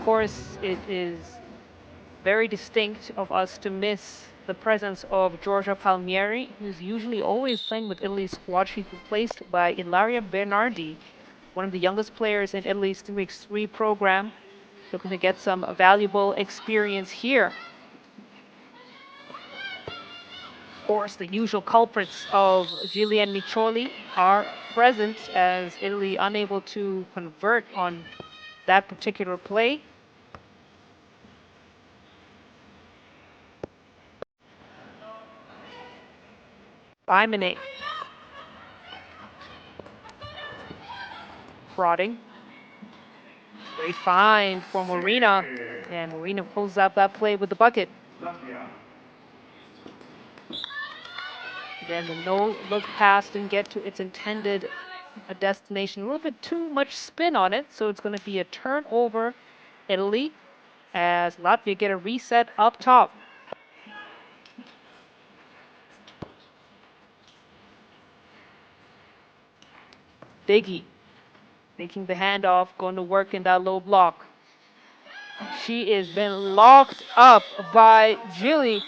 course, it is very distinct of us to miss the presence of Giorgia Palmieri, who's usually always playing with Italy's squad. She's replaced by Ilaria Bernardi, one of the youngest players in Italy's 3x3 program, looking to get some valuable experience here. Of course, the usual culprits of Gilli and Miccioli are present, as Italy unable to convert on that particular play. Baimane. Prodding. Great find for Marina. And Marina pulls out that play with the bucket. Then the no-look pass didn't get to its intended destination. A little bit too much spin on it, so it's going to be a turnover, Italy, as Latvia get a reset up top. Diggy making the handoff, going to work in that low block. She has been locked up by Gilli.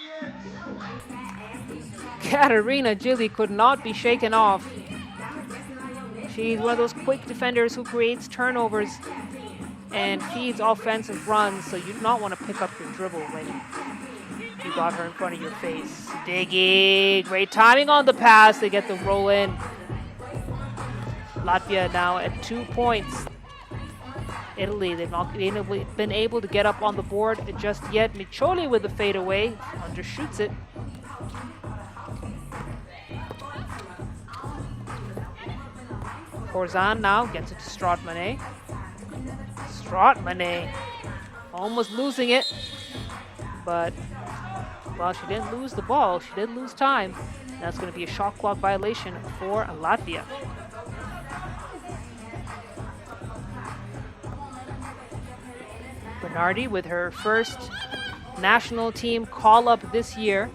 Katerina Gilli could not be shaken off. She's one of those quick defenders who creates turnovers and feeds offensive runs, so you do not want to pick up your dribble when you got her in front of your face. Diggy, great timing on the pass. They get the roll in. Latvia now at 2 points. Italy, they've not been able to get up on the board just yet. Miccioli with the fadeaway, undershoots it. Corzan now gets it to Stratmane. Stratmane almost losing it, but while she didn't lose the ball, she did lose time. That's going to be a shot clock violation for Latvia. Bernardi with her first national team call-up this year.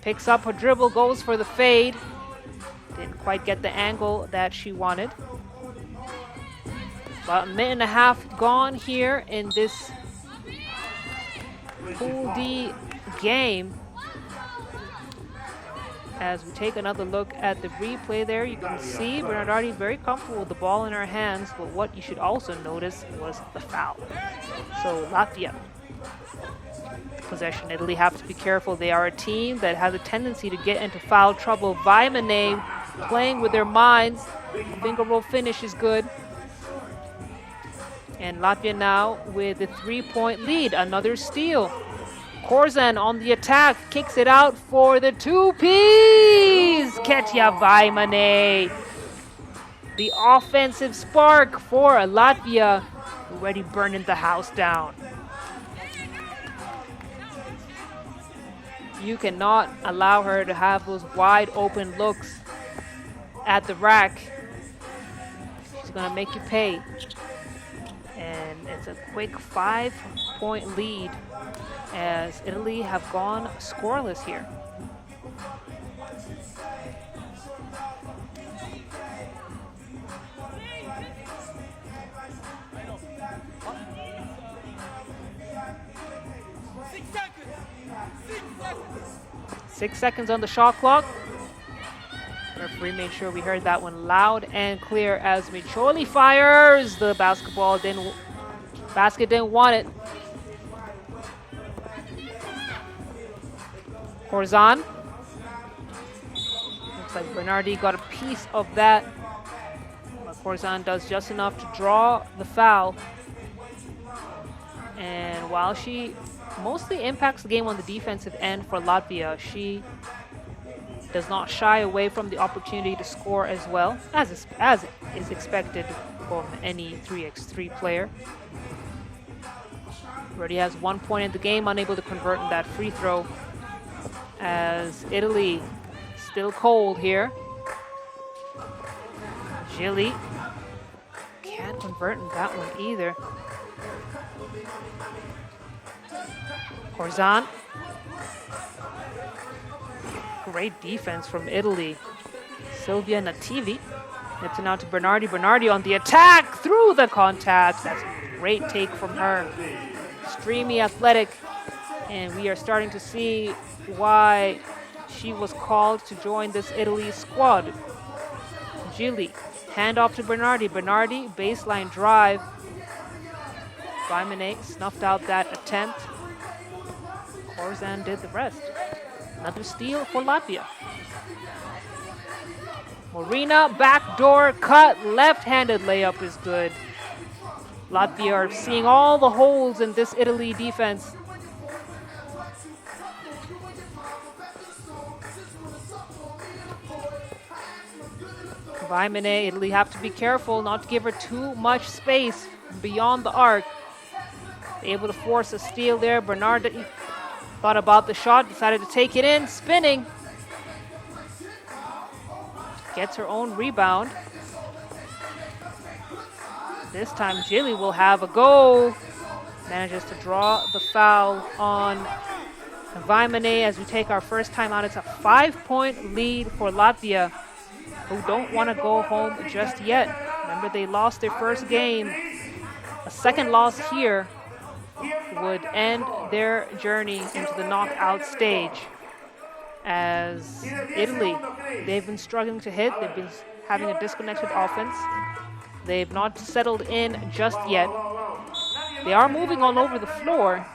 Picks up her dribble, goes for the fade. Didn't quite get the angle that she wanted. About a minute and a half gone here in this Pool D game. As we take another look at the replay there, you can see Bernardi very comfortable with the ball in her hands, but what you should also notice was the foul. So Latvia possession. Italy have to be careful. They are a team that has a tendency to get into foul trouble. Baimane playing with their minds. Finger roll finish is good. And Latvia now with a 3-point lead. Another steal. Corzan on the attack, kicks it out for the two-piece. Ketja Baimane. The offensive spark for Latvia, already burning the house down. You cannot allow her to have those wide open looks at the rack. She's gonna make you pay. And it's a quick 5-point lead as Italy have gone scoreless here. Six seconds on the shot clock. Referee made sure we heard that one loud and clear as Miccioli fires. The basket didn't want it. Corzan. Looks like Bernardi got a piece of that. But Corzan does just enough to draw the foul. And while she mostly impacts the game on the defensive end for Latvia, she does not shy away from the opportunity to score as well, as is expected from any 3x3 player. Already has 1 point in the game, unable to convert in that free throw, as Italy still cold here. Gilli can't convert in that one either. Corzan. Great defense from Italy. Silvia Nativi. Nips it out to Bernardi. Bernardi on the attack through the contact. That's Great take from her. Extremely athletic. And we are starting to see why she was called to join this Italy squad. Gilly, hand off to Bernardi. Bernardi, baseline drive. Vimene snuffed out that attempt. Corzan did the rest. Another steal for Latvia. Morina, backdoor cut, left-handed layup is good. Latvia are seeing all the holes in this Italy defense. Vimene, Italy have to be careful not to give her too much space beyond the arc. Able to force a steal there. Bernardi thought about the shot, decided to take it in, spinning. Gets her own rebound. This time Gilly will have a go. Manages to draw the foul on Vimene as we take our first time out. It's a 5-point lead for Latvia, who don't want to go home just yet. Remember, they lost their first game. A second loss here would end their journey into the knockout stage. As Italy, they've been struggling to hit. They've been having a disconnected offense. They've not settled in just yet. They are moving all over the floor,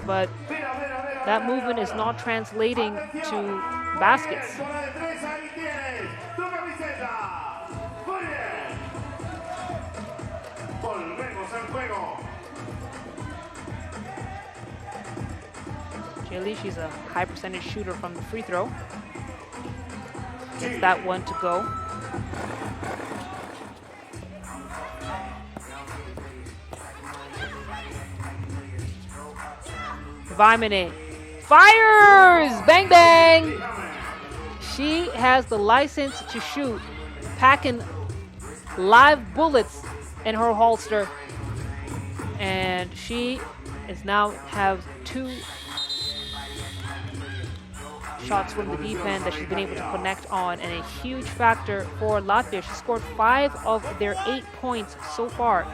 but that movement is not translating to baskets. Gilly, she's a high percentage shooter from the free throw. Gets that one to go. Vimene fires! Bang, bang! She has the license to shoot, packing live bullets in her holster. And she is now have 2 shots from the deep end that she's been able to connect on, and a huge factor for Latvia. She scored 5 of their 8 points so far.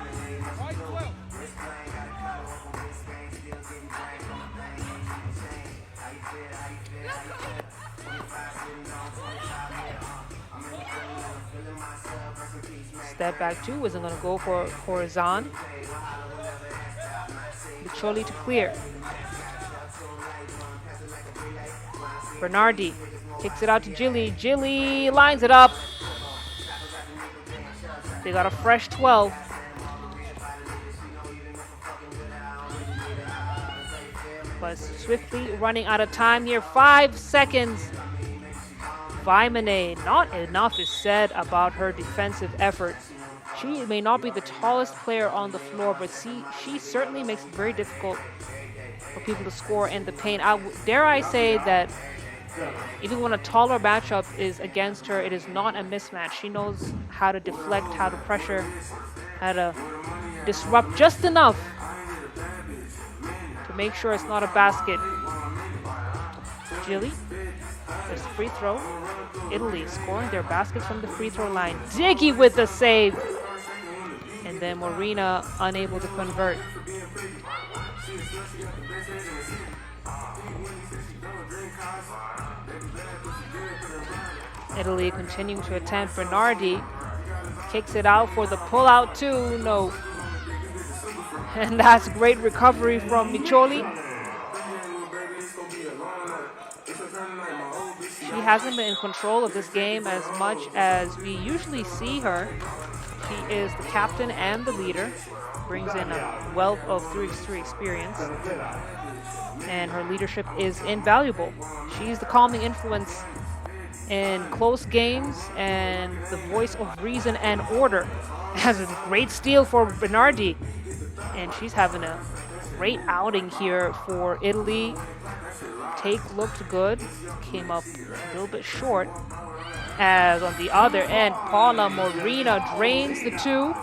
Step back 2 isn't going to go for Corzan. Bicholi to clear. Bernardi kicks it out to Gilly. Gilly lines it up. They got a fresh 12. But swiftly running out of time here. 5 seconds. Vimene, not enough is said about her defensive effort. She may not be the tallest player on the floor, but she certainly makes it very difficult for people to score in the paint. Dare I say that even when a taller matchup is against her, it is not a mismatch. She knows how to deflect, how to pressure, how to disrupt just enough to make sure it's not a basket. Gilly, there's a free throw. Italy scoring their baskets from the free throw line. Diggy with the save. And then Morina unable to convert. Italy continuing to attempt. Bernardi kicks it out for the pullout too. No. And that's great recovery from Micholi. She hasn't been in control of this game as much as we usually see her. She is the captain and the leader. Brings in a wealth of 3x3 experience. And her leadership is invaluable. She's the calming influence in close games and the voice of reason and order. Has a great steal for Bernardi. And she's having a great outing here for Italy. Take looked good. Came up a little bit short. As on the other end, Paula Morina drains the 2.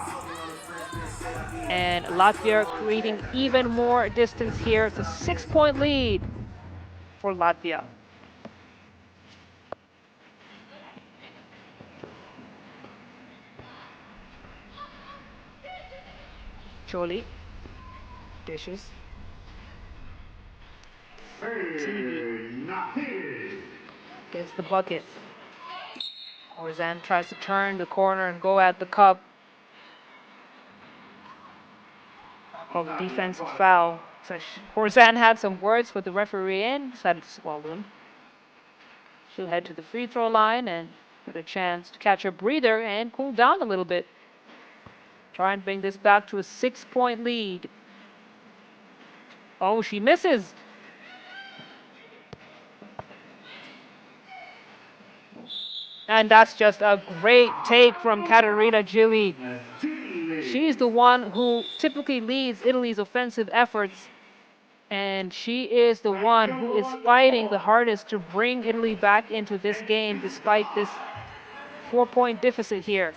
And Latvia creating even more distance here. It's a 6-point lead for Latvia. Jolie Dishes. TV gets the bucket. Horzan tries to turn the corner and go at the cup. Called a defensive foul. So Horzan had some words with the referee and decided to swallow them. She'll head to the free throw line and get a chance to catch her breather and cool down a little bit. Try and bring this back to a 6-point lead. Oh, she misses. And that's just a great take from Katerina Gilli. She's the one who typically leads Italy's offensive efforts. And she is the one who is fighting the hardest to bring Italy back into this game despite this 4-point deficit here.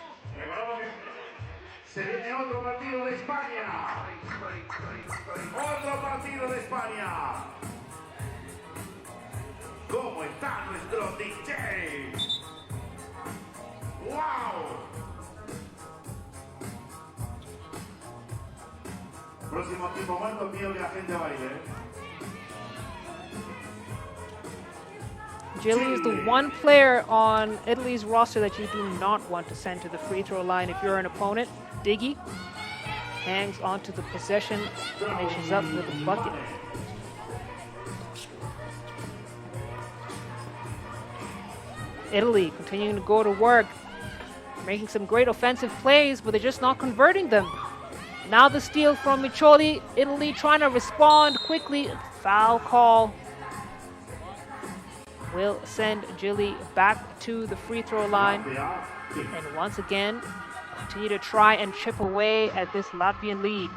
Próximo tipo muerto, mío de agente baile. Gilli is the one player on Italy's roster that you do not want to send to the free throw line if you're an opponent. Diggy hangs onto the possession, finishes up with a bucket. Italy continuing to go to work, making some great offensive plays, but they're just not converting them. Now the steal from Miccioli. Italy trying to respond quickly. Foul call will send Gilli back to the free throw line. And once again, continue to try and chip away at this Latvian lead.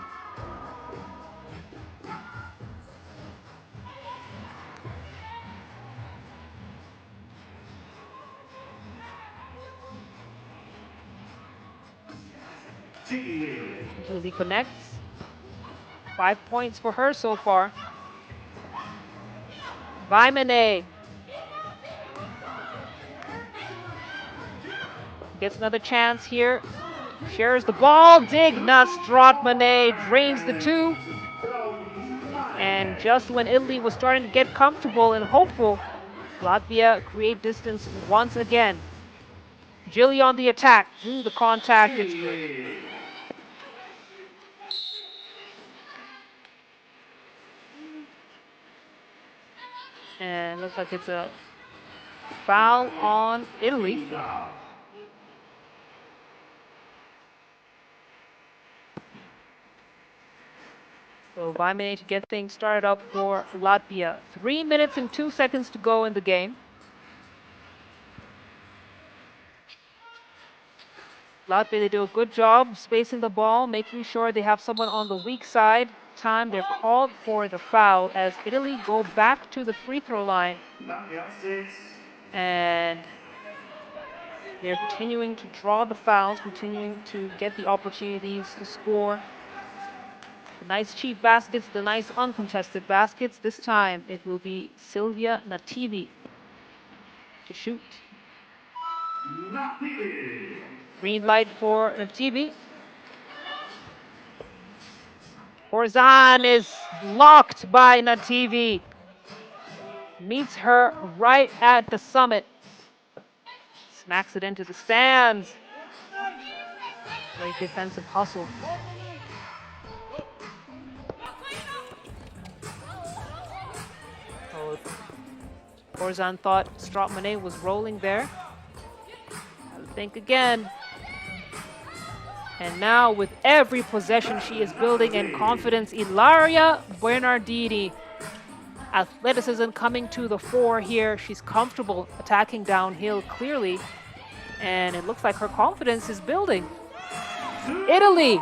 Gilli connects. 5 points for her so far. Vaimane gets another chance here. Shares the ball. Digna Stratmane drains the two. And just when Italy was starting to get comfortable and hopeful, Latvia create distance once again. Gilli on the attack. The contact is good. And looks like it's a foul on Italy. So Vaimane to get things started up for Latvia. 3 minutes and 2 seconds to go in the game. Latvia, they do a good job spacing the ball, making sure they have someone on the weak side. Time they're called for the foul as Italy go back to the free throw line. And they're continuing to draw the fouls, continuing to get the opportunities to score. The nice cheap baskets, the nice uncontested baskets. This time it will be Silvia Nativi to shoot. Green light for Nativi. Horzan is blocked by Nativi. Meets her right at the summit. Smacks it into the stands. Great defensive hustle. Oh, Horzan thought Stratmane was rolling there. I'll think again. And now with every possession she is building in confidence. Ilaria Bernardini. Athleticism coming to the fore here. She's comfortable attacking downhill clearly. And it looks like her confidence is building. Italy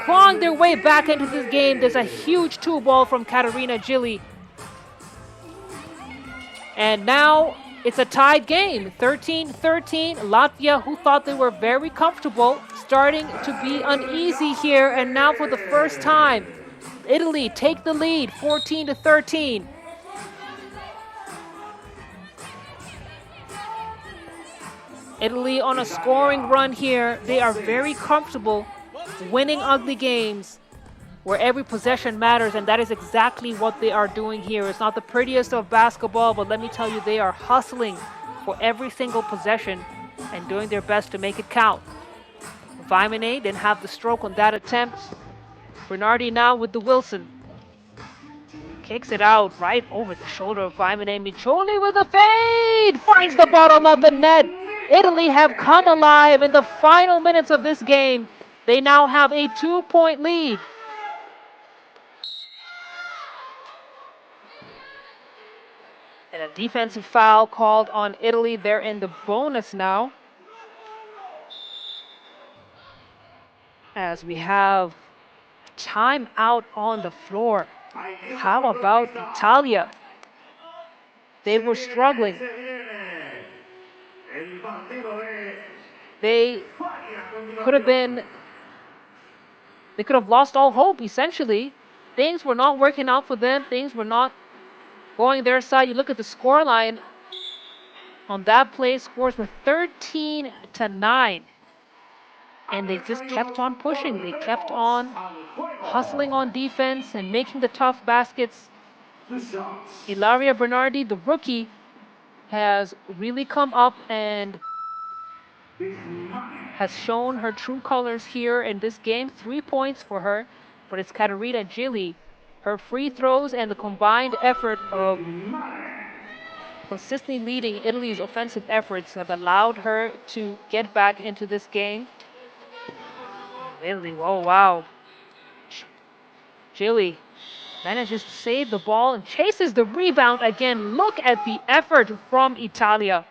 clawing their way back into this game. There's a huge 2-ball from Katerina Gilli. And now it's a tied game. 13-13. Latvia, who thought they were very comfortable, starting to be uneasy here. And now for the first time, Italy take the lead, 14-13. Italy on a scoring run here. They are very comfortable winning ugly games where every possession matters, and that is exactly what they are doing here. It's not the prettiest of basketball, but let me tell you, they are hustling for every single possession and doing their best to make it count. Vaimane didn't have the stroke on that attempt. Bernardi now with the Wilson. Kicks it out right over the shoulder of Vaimane. Miccioli with a fade! Finds the bottom of the net. Italy have come alive in the final minutes of this game. They now have a 2-point lead. And a defensive foul called on Italy. They're in the bonus now. As we have time out on the floor. How about Italia? They were struggling. They could have lost all hope, essentially. Things were not working out for them. Things were not going their side. You look at the scoreline on that play, scores were 13-9. And they just kept on pushing. They kept on hustling on defense and making the tough baskets. Ilaria Bernardi, the rookie, has really come up and has shown her true colors here in this game. 3 points for her, but it's Caterina Gilli. Her free throws and the combined effort of consistently leading Italy's offensive efforts have allowed her to get back into this game. Italy, oh wow. Gilli manages to save the ball and chases the rebound again. Look at the effort from Italia.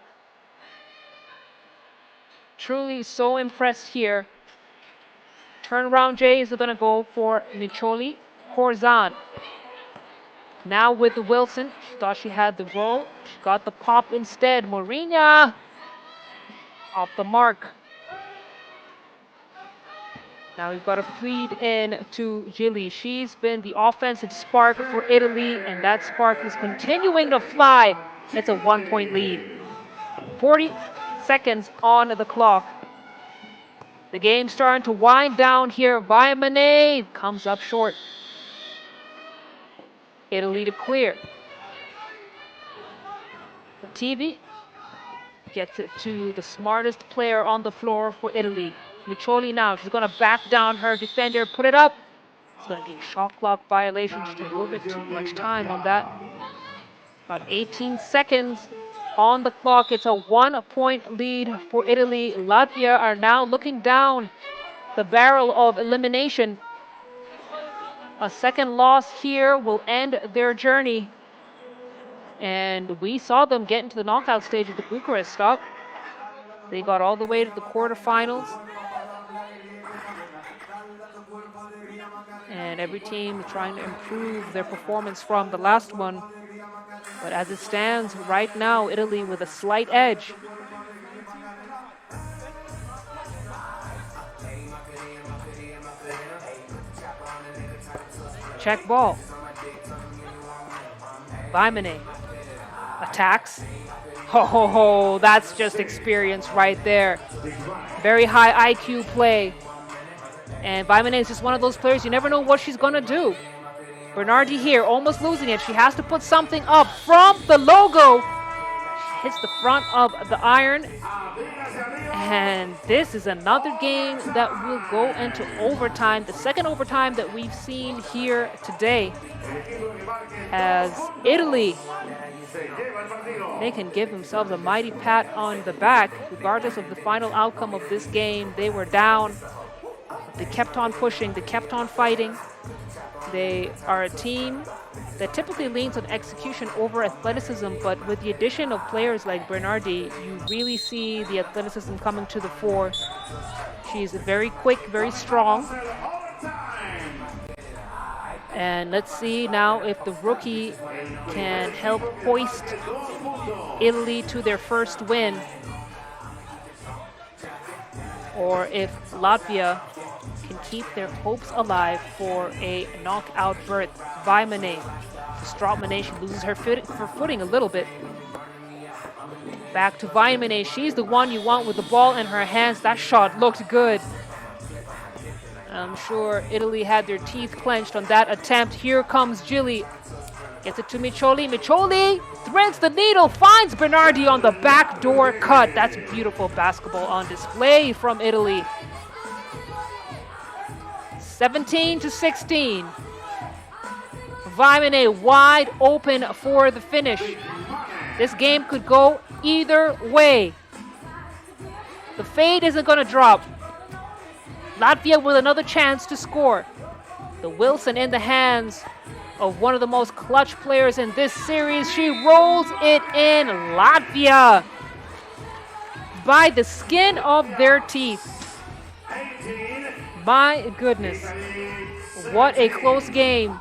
Truly so impressed here. Turnaround J is going to go for Miccioli. Corzan. Now with the Wilson. She thought she had the roll. She got the pop instead. Mourinho off the mark. Now we've got a feed in to Gilli. She's been the offensive spark for Italy, and that spark is continuing to fly. It's a 1-point lead. 40 seconds on the clock. The game's starting to wind down here. Vaimane comes up short. Italy to clear. TV gets it to the smartest player on the floor for Italy. Miccioli now. She's going to back down her defender. Put it up. It's going to be a shot clock violation. Just a little bit too much time on that. About 18 seconds on the clock. It's a 1-point lead for Italy. Latvia are now looking down the barrel of elimination. A second loss here will end their journey. And we saw them get into the knockout stage of the Bucharest Stop. They got all the way to the quarterfinals. And every team trying to improve their performance from the last one. But as it stands right now, Italy with a slight edge. Check ball. Vaimane attacks. Ho, that's just experience right there. Very high IQ play. And Vaimane is just one of those players, you never know what she's going to do. Bernardi here, almost losing it. She has to put something up from the logo. She hits the front of the iron. And this is another game that will go into overtime. The second overtime that we've seen here today. As Italy, they can give themselves a mighty pat on the back. Regardless of the final outcome of this game, they were down. They kept on pushing. They kept on fighting. They are a team that typically leans on execution over athleticism, but with the addition of players like Bernardi, you really see the athleticism coming to the fore. She's very quick, very strong. And let's see now if the rookie can help hoist Italy to their first win, or if Latvia can keep their hopes alive for a knockout berth. Vaimane, Strautmane, she loses her footing a little bit. Back to Vaimane. She's the one you want with the ball in her hands. That shot looked good. I'm sure Italy had their teeth clenched on that attempt. Here comes Gilly. Gets it to Miccioli. Miccioli threads the needle, finds Bernardi on the backdoor cut. That's beautiful basketball on display from Italy. 17-16. Vaimene wide open for the finish. This game could go either way. The fade isn't going to drop. Latvia with another chance to score. The Wilson in the hands of one of the most clutch players in this series. She rolls it in. Latvia by the skin of their teeth. My goodness. What a close game.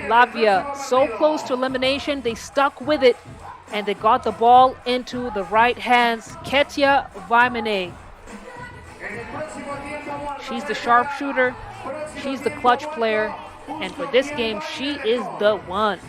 Latvia so close to elimination. They stuck with it and they got the ball into the right hands. Ketja Vaimene. She's the sharpshooter. She's the clutch player. And for this game, she is the one.